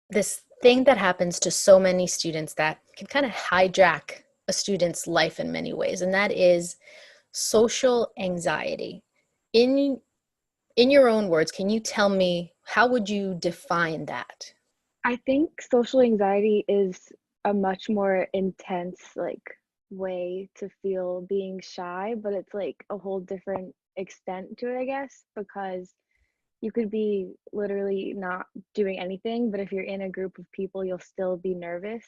this thing that happens to so many students that can kind of hijack a student's life in many ways, and that is social anxiety. In in your own words, can you tell me how would you define that? I think social anxiety is a much more intense way to feel being shy, but it's like a whole different extent to it, I guess, because you could be literally not doing anything, but if you're in a group of people, you'll still be nervous.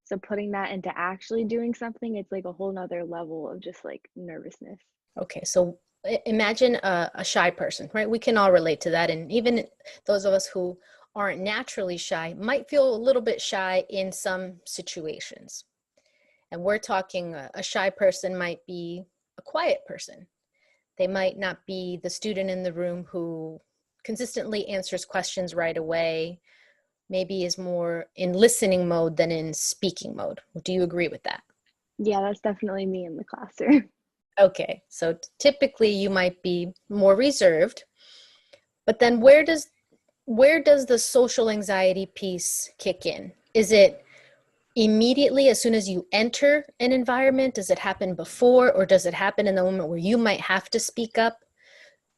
So putting that into actually doing something, it's like a whole nother level of just like nervousness. Okay, so imagine a shy person, right? We can all relate to that. And even those of us who aren't naturally shy might feel a little bit shy in some situations. And we're talking a shy person might be a quiet person. They might not be the student in the room who consistently answers questions right away, maybe is more in listening mode than in speaking mode. Do you agree with that? Yeah, that's definitely me in the classroom. Okay, so typically you might be more reserved, but then where does the social anxiety piece kick in? Is it immediately as soon as you enter an environment? Does it happen before, or does it happen in the moment where you might have to speak up?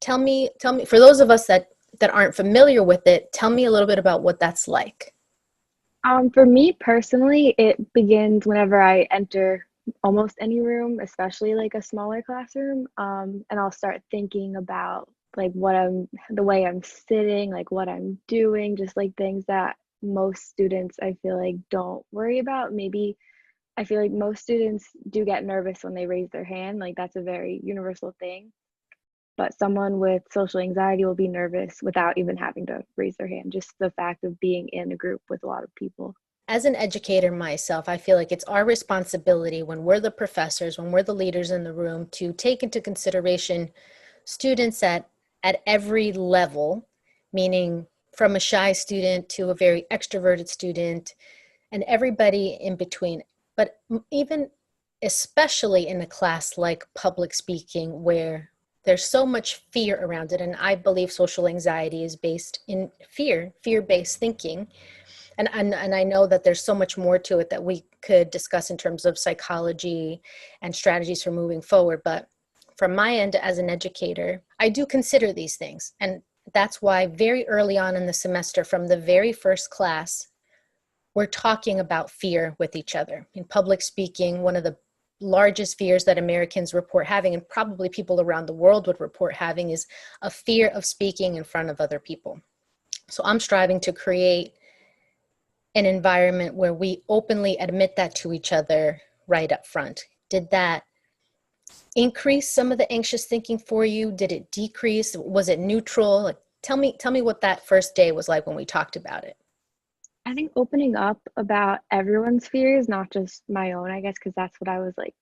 Tell me, for those of us that aren't familiar with it, tell me a little bit about what that's like. For me personally, it begins whenever I enter almost any room, especially like a smaller classroom. And I'll start thinking about like the way I'm sitting, like what I'm doing, just like things that most students I feel like don't worry about. Maybe I feel like most students do get nervous when they raise their hand, like that's a very universal thing. But someone with social anxiety will be nervous without even having to raise their hand, just the fact of being in a group with a lot of people. As an educator myself, I feel like it's our responsibility when we're the professors, when we're the leaders in the room, to take into consideration students at every level, meaning from a shy student to a very extroverted student and everybody in between. But even especially in a class like public speaking, where there's so much fear around it, and I believe social anxiety is based in fear-based thinking. And I know that there's so much more to it that we could discuss in terms of psychology and strategies for moving forward. But from my end as an educator, I do consider these things. And that's why very early on in the semester, from the very first class, we're talking about fear with each other. In public speaking, one of the largest fears that Americans report having, and probably people around the world would report having, is a fear of speaking in front of other people. So I'm striving to create an environment where we openly admit that to each other right up front. Did that increase some of the anxious thinking for you? Did it decrease? Was it neutral? Like, tell me what that first day was like when we talked about it. I think opening up about everyone's fears, not just my own, I guess, because that's what I was like,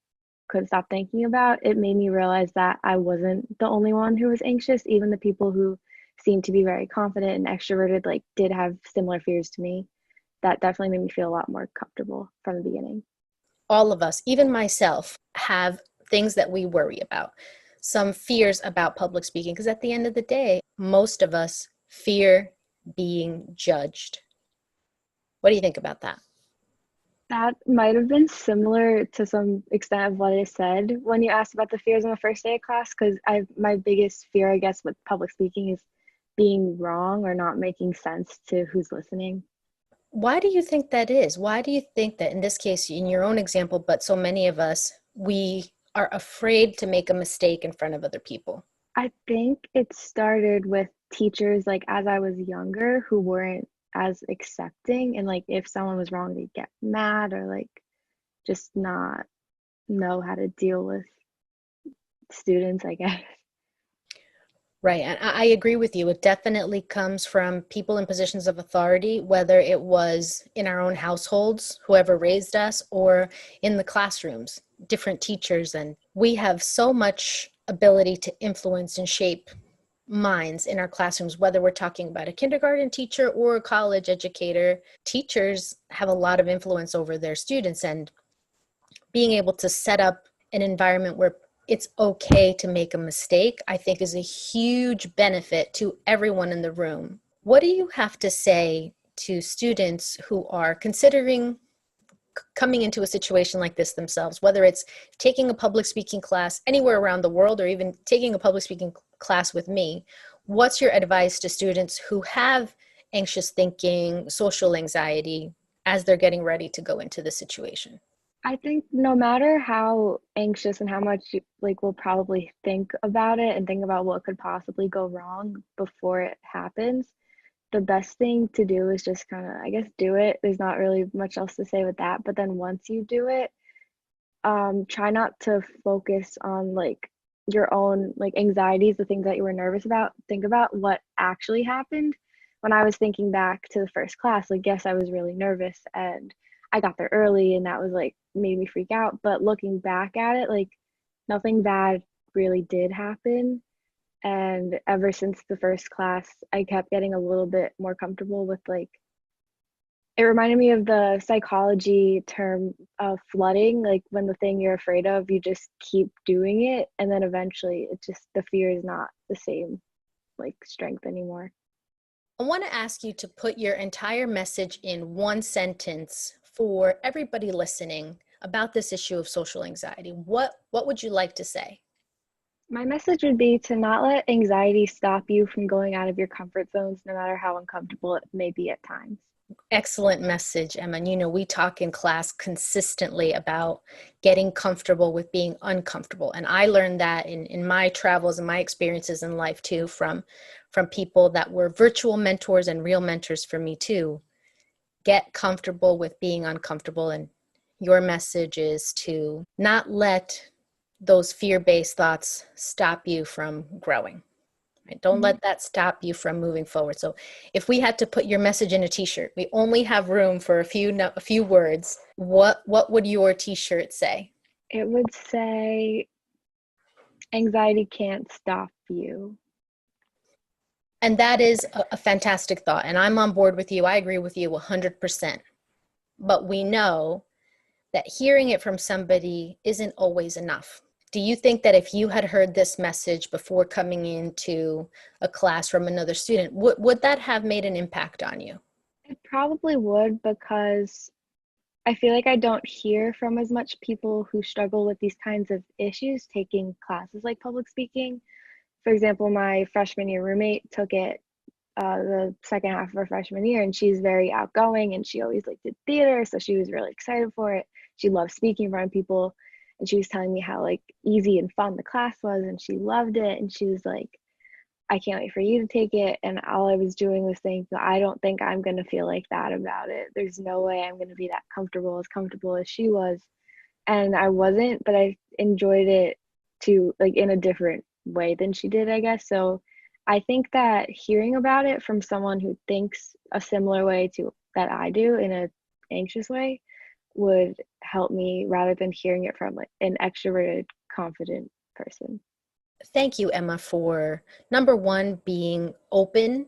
couldn't stop thinking about. It made me realize that I wasn't the only one who was anxious. Even the people who seemed to be very confident and extroverted, like, did have similar fears to me. That definitely made me feel a lot more comfortable from the beginning. All of us, even myself, have things that we worry about, some fears about public speaking, because at the end of the day, most of us fear being judged. What do you think about that? That might have been similar to some extent of what I said when you asked about the fears on the first day of class, because I my biggest fear, I guess, with public speaking is being wrong or not making sense to who's listening. Why do you think that is? Why do you think that in this case, in your own example, but so many of us, we are afraid to make a mistake in front of other people? I think it started with teachers like as I was younger who weren't as accepting, and like if someone was wrong, they'd get mad or like just not know how to deal with students, I guess. Right. And I agree with you. It definitely comes from people in positions of authority, whether it was in our own households, whoever raised us, or in the classrooms, different teachers. And we have so much ability to influence and shape minds in our classrooms, whether we're talking about a kindergarten teacher or a college educator. Teachers have a lot of influence over their students, and being able to set up an environment where it's okay to make a mistake, I think is a huge benefit to everyone in the room. What do you have to say to students who are considering coming into a situation like this themselves, whether it's taking a public speaking class anywhere around the world or even taking a public speaking class with me? What's your advice to students who have anxious thinking, social anxiety as they're getting ready to go into the situation? I think no matter how anxious and how much you like will probably think about it and think about what could possibly go wrong before it happens, the best thing to do is just kind of, I guess, do it. There's not really much else to say with that. But then once you do it, try not to focus on like your own like anxieties, the things that you were nervous about. Think about what actually happened. When I was thinking back to the first class, like yes, I was really nervous and I got there early and that was like made me freak out. But looking back at it, like nothing bad really did happen. And ever since the first class, I kept getting a little bit more comfortable with like it reminded me of the psychology term of flooding, like when the thing you're afraid of, you just keep doing it, and then eventually it just the fear is not the same like strength anymore. I want to ask you to put your entire message in one sentence for everybody listening about this issue of social anxiety. What would you like to say? My message would be to not let anxiety stop you from going out of your comfort zones, no matter how uncomfortable it may be at times. Excellent message, Emma. And, we talk in class consistently about getting comfortable with being uncomfortable. And I learned that in my travels and my experiences in life too, from people that were virtual mentors and real mentors for me too. Get comfortable with being uncomfortable. And your message is to not let those fear-based thoughts stop you from growing. Right? Don't Mhm. let that stop you from moving forward. So if we had to put your message in a t-shirt, we only have room for a few words. What would your t-shirt say? It would say, anxiety can't stop you. And that is a fantastic thought. And I'm on board with you. I agree with you 100%. But we know that hearing it from somebody isn't always enough. Do you think that if you had heard this message before coming into a class from another student, would that have made an impact on you? It probably would because I feel like I don't hear from as much people who struggle with these kinds of issues taking classes like public speaking. For example, my freshman year roommate took it the second half of her freshman year, and she's very outgoing and she always like did theater, so she was really excited for it. She loved speaking in front of people, and she was telling me how like easy and fun the class was, and she loved it. And she was like, I can't wait for you to take it. And all I was doing was saying, I don't think I'm going to feel like that about it. There's no way I'm going to be that comfortable as she was. And I wasn't, but I enjoyed it to like in a different way than she did, I guess. So I think that hearing about it from someone who thinks a similar way to that I do in a anxious way would help me rather than hearing it from like an extroverted, confident person. Thank you, Emma, for number one, being open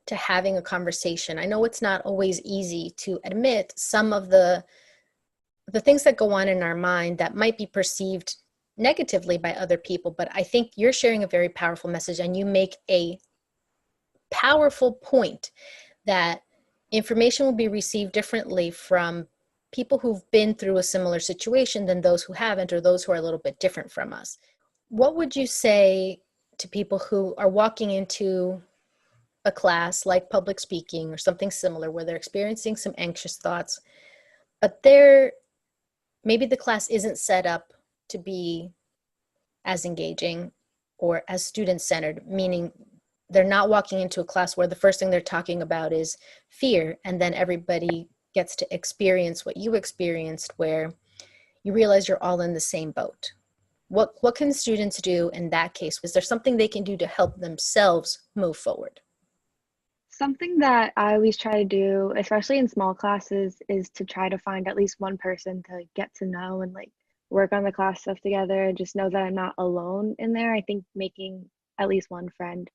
to having a conversation. I know it's not always easy to admit some of the things that go on in our mind that might be perceived negatively by other people, but I think you're sharing a very powerful message and you make a powerful point that information will be received differently from people who've been through a similar situation than those who haven't, or those who are a little bit different from us. What would you say to people who are walking into a class like public speaking or something similar where they're experiencing some anxious thoughts, but maybe the class isn't set up to be as engaging or as student-centered, meaning they're not walking into a class where the first thing they're talking about is fear, and then everybody gets to experience what you experienced, where you realize you're all in the same boat. What can students do in that case? Was there something they can do to help themselves move forward? Something that I always try to do, especially in small classes, is to try to find at least one person to like, get to know and like work on the class stuff together and just know that I'm not alone in there. I think making at least one friend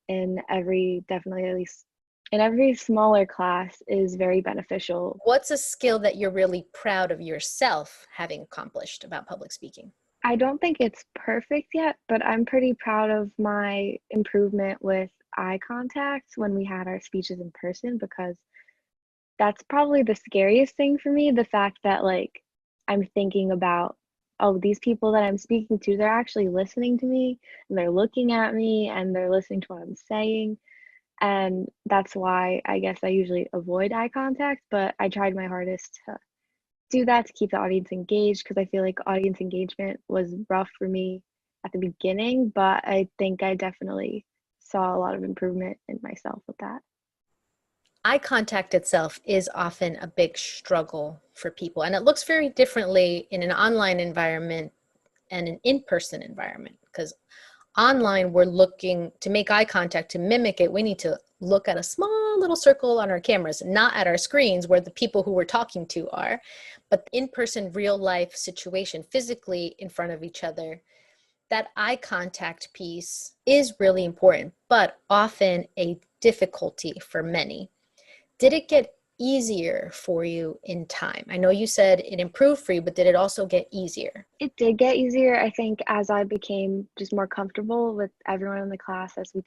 in every, definitely at least in every smaller class is very beneficial. What's a skill that you're really proud of yourself having accomplished about public speaking? I don't think it's perfect yet, but I'm pretty proud of my improvement with eye contact when we had our speeches in person because That's probably the scariest thing for me, the fact that like I'm thinking about, oh, these people that I'm speaking to, they're actually listening to me and they're looking at me and they're listening to what I'm saying. And that's why I guess I usually avoid eye contact, but I tried my hardest to do that to keep the audience engaged because I feel like audience engagement was rough for me at the beginning, but I think I definitely saw a lot of improvement in myself with that. Eye contact itself is often a big struggle for people, and it looks very differently in an online environment and an in-person environment, because online we're looking to make eye contact. To mimic it, we need to look at a small little circle on our cameras, not at our screens where the people who we're talking to are, but in-person real life situation, physically in front of each other. That eye contact piece is really important, but often a difficulty for many. Did it get easier for you in time? I know you said it improved for you, but did it also get easier? It did get easier, I think, as I became just more comfortable with everyone in the class as we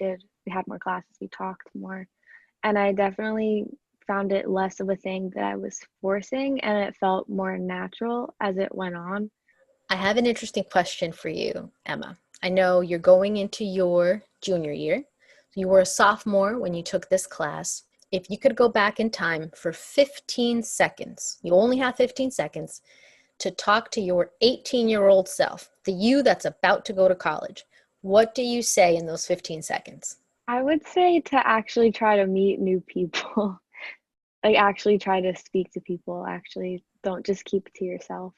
had more classes, we talked more. And I definitely found it less of a thing that I was forcing, and it felt more natural as it went on. I have an interesting question for you, Emma. I know you're going into your junior year. You were a sophomore when you took this class. If you could go back in time for 15 seconds, you only have 15 seconds to talk to your 18-year-old self, the you that's about to go to college, what do you say in those 15 seconds? I would say to actually try to meet new people, like actually try to speak to people, actually don't just keep it to yourself.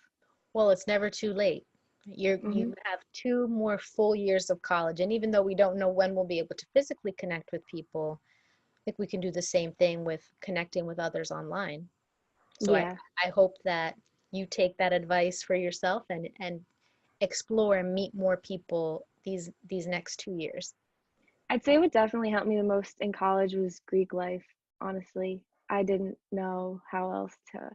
Well, it's never too late. Hmm. You have 2 more full years of college, and even though we don't know when we'll be able to physically connect with people, I think we can do the same thing with connecting with others online. So Yeah. I hope that you take that advice for yourself and explore and meet more people these next 2 years. I'd say what definitely helped me the most in college was Greek life, honestly. I didn't know how else to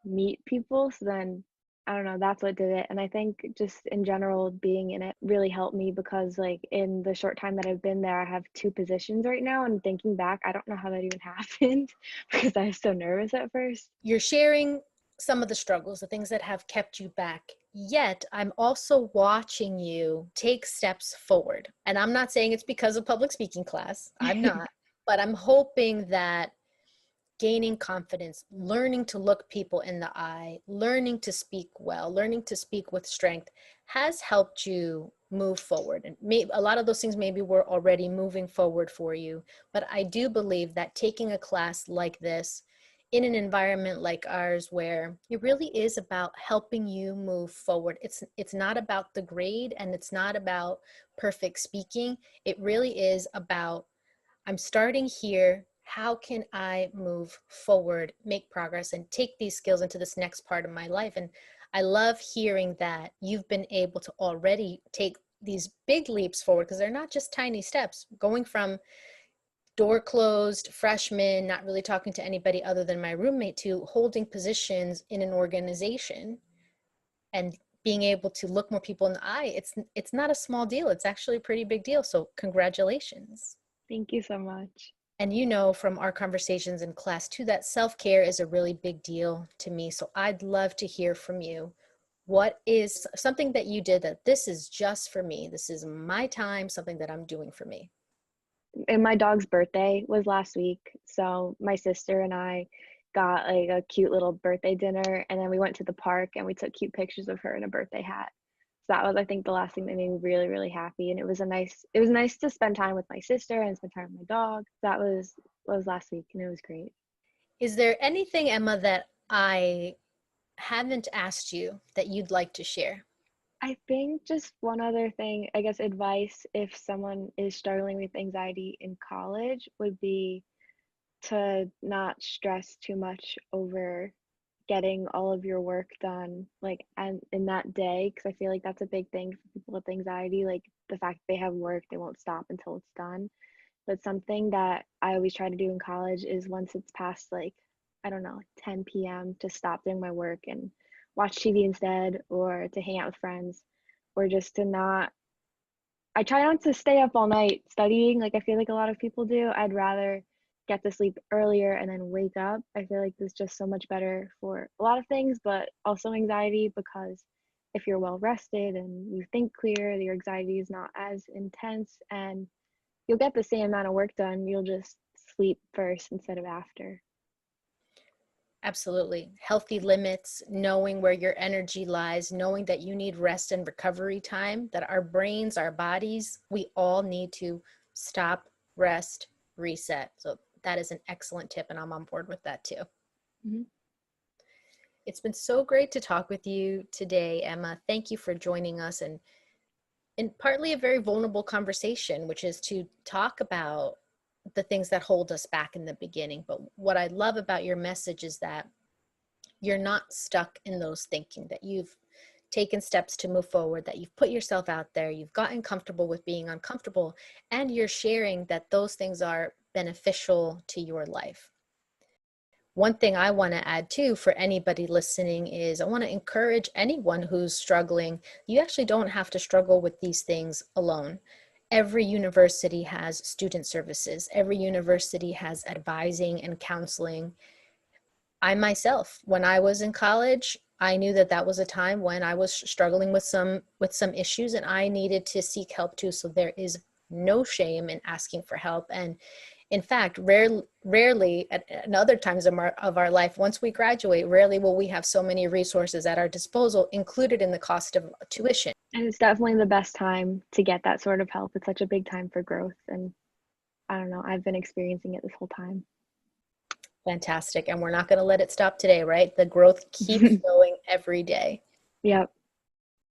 meet people. So then, I don't know, that's what did it. And I think just in general, being in it really helped me because, like, in the short time that I've been there, I have two positions right now. And thinking back, I don't know how that even happened because I was so nervous at first. You're sharing some of the struggles, the things that have kept you back. Yet, I'm also watching you take steps forward. And I'm not saying it's because of public speaking class, I'm not, but I'm hoping that gaining confidence, learning to look people in the eye, learning to speak well, learning to speak with strength has helped you move forward. And a lot of those things maybe were already moving forward for you. But I do believe that taking a class like this in an environment like ours where it really is about helping you move forward. It's not about the grade and it's not about perfect speaking. It really is about I'm starting here. How can I move forward, make progress, and take these skills into this next part of my life? And I love hearing that you've been able to already take these big leaps forward because they're not just tiny steps. Going from door closed, freshman, not really talking to anybody other than my roommate, to holding positions in an organization and being able to look more people in the eye. It's not a small deal. It's actually a pretty big deal. So congratulations. Thank you so much. And you know from our conversations in class too that self-care is a really big deal to me. So I'd love to hear from you. What is something that you did that this is just for me? This is my time, something that I'm doing for me. And my dog's birthday was last week. So my sister and I got like a cute little birthday dinner and then we went to the park and we took cute pictures of her in a birthday hat. So that was I think the last thing that made me really, really happy. And it was nice to spend time with my sister and spend time with my dog. That was last week and it was great. Is there anything, Emma, that I haven't asked you that you'd like to share? I think just one other thing, I guess advice if someone is struggling with anxiety in college would be to not stress too much over getting all of your work done like and in that day because I feel like that's a big thing for people with anxiety, like the fact they have work they won't stop until it's done. But something that I always try to do in college is once it's past like I don't know like 10 p.m. to stop doing my work and watch TV instead or to hang out with friends or just to not I try not to stay up all night studying like I feel like a lot of people do. I'd rather get to sleep earlier and then wake up, I feel like this is just so much better for a lot of things, but also anxiety, because if you're well rested and you think clear, your anxiety is not as intense and you'll get the same amount of work done. You'll just sleep first instead of after. Absolutely. Healthy limits, knowing where your energy lies, knowing that you need rest and recovery time, that our brains, our bodies, we all need to stop, rest, reset. So that is an excellent tip, and I'm on board with that too. Mm-hmm. It's been so great to talk with you today, Emma. Thank you for joining us and in partly a very vulnerable conversation, which is to talk about the things that hold us back in the beginning. But what I love about your message is that you're not stuck in those thinking, that you've taken steps to move forward, that you've put yourself out there, you've gotten comfortable with being uncomfortable, and you're sharing that those things are beneficial to your life. One thing I want to add too for anybody listening is I want to encourage anyone who's struggling. You actually don't have to struggle with these things alone. Every university has student services. Every university has advising and counseling. I myself, when I was in college, I knew that that was a time when I was struggling with some issues and I needed to seek help too. So there is no shame in asking for help. And in fact, rarely at other times of our life, once we graduate, rarely will we have so many resources at our disposal, included in the cost of tuition. And it's definitely the best time to get that sort of help. It's such a big time for growth. And I don't know, I've been experiencing it this whole time. Fantastic. And we're not going to let it stop today, right? The growth keeps going every day. Yep.